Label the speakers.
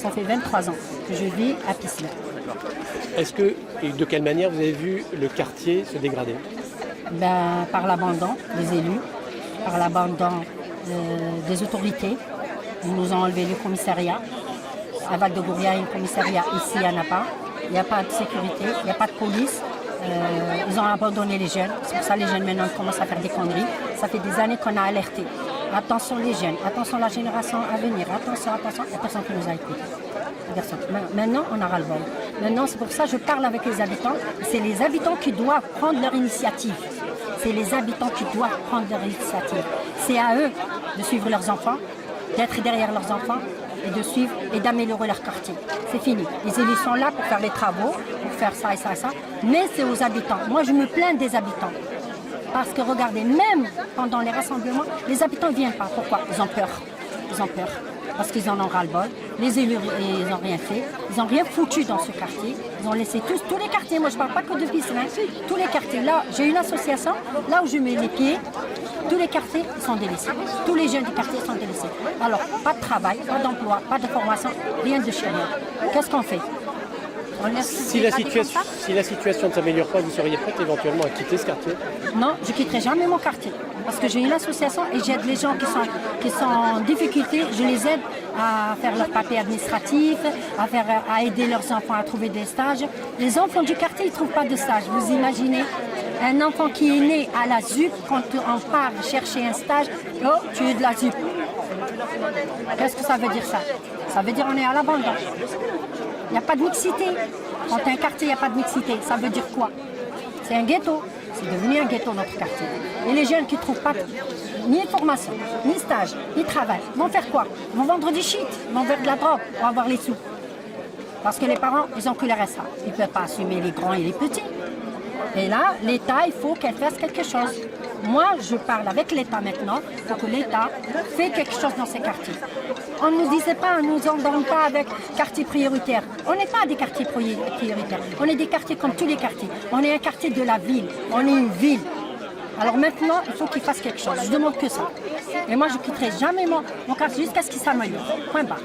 Speaker 1: Ça fait 23 ans que je vis à Pisseleu.
Speaker 2: Est-ce que, et de quelle manière vous avez vu le quartier se dégrader?
Speaker 1: Par l'abandon des élus, par l'abandon des autorités. Ils nous ont enlevé le commissariat. À Val-de-Gouria, il y a un commissariat, ici il n'y en a pas. Il n'y a pas de sécurité, il n'y a pas de police. Ils ont abandonné les jeunes. C'est pour ça que les jeunes maintenant commencent à faire des conneries. Ça fait des années qu'on a alerté. Attention les jeunes, attention la génération à venir, attention, attention. Il n'y a personne qui nous a écoutés. Personne. Maintenant, on a ras-le-bol. Maintenant, c'est pour ça que je parle avec les habitants. C'est les habitants qui doivent prendre leur initiative. C'est les habitants qui doivent prendre leur initiative. C'est à eux de suivre leurs enfants, d'être derrière leurs enfants et de suivre et d'améliorer leur quartier. C'est fini. Les élus sont là pour faire les travaux, pour faire ça et ça et ça. Mais c'est aux habitants. Moi, je me plains des habitants. Parce que regardez, même pendant les rassemblements, les habitants ne viennent pas. Pourquoi? Ils ont peur. Ils ont peur. Parce qu'ils en ont ras-le-bol. Les élus, ils n'ont rien fait. Ils n'ont rien foutu dans ce quartier. Ils ont laissé tous les quartiers. Moi, je ne parle pas que de Pisseleu. Tous les quartiers. Là, j'ai une association. Là où je mets les pieds, tous les quartiers sont délaissés. Tous les jeunes du quartier sont délaissés. Alors, pas de travail, pas d'emploi, pas de formation, rien de chez rien. Qu'est-ce qu'on fait?
Speaker 2: Si la situation ne s'améliore pas, vous seriez prête éventuellement à quitter ce quartier?
Speaker 1: Non, je ne quitterai jamais mon quartier. Parce que j'ai une association et j'aide les gens qui sont en difficulté. Je les aide à faire leurs papiers administratifs, à aider leurs enfants à trouver des stages. Les enfants du quartier, ils ne trouvent pas de stage. Vous imaginez un enfant qui est né à la ZUP, quand on part chercher un stage, oh, tu es de la ZUP. Qu'est-ce que ça veut dire ça? Ça veut dire qu'on est à l'abandon. Il n'y a pas de mixité. Quand tu as un quartier, il n'y a pas de mixité. Ça veut dire quoi? C'est un ghetto. C'est devenu un ghetto, notre quartier. Et les jeunes qui ne trouvent pas ni formation, ni stage, ni travail, vont faire quoi? Ils vont vendre du shit, ils vont vendre de la drogue pour avoir les sous. Parce que les parents, ils ont que le RSA. Ils ne peuvent pas assumer les grands et les petits. Et là, l'État, il faut qu'elle fasse quelque chose. Moi, je parle avec l'État maintenant pour que l'État fait quelque chose dans ces quartiers. On ne nous disait pas, on ne nous endorme pas avec quartier prioritaire. On n'est pas des quartiers prioritaires. On est des quartiers comme tous les quartiers. On est un quartier de la ville. On est une ville. Alors maintenant, il faut qu'ils fassent quelque chose. Je demande que ça. Et moi, je ne quitterai jamais mon quartier jusqu'à ce qu'il s'améliore. Point barre.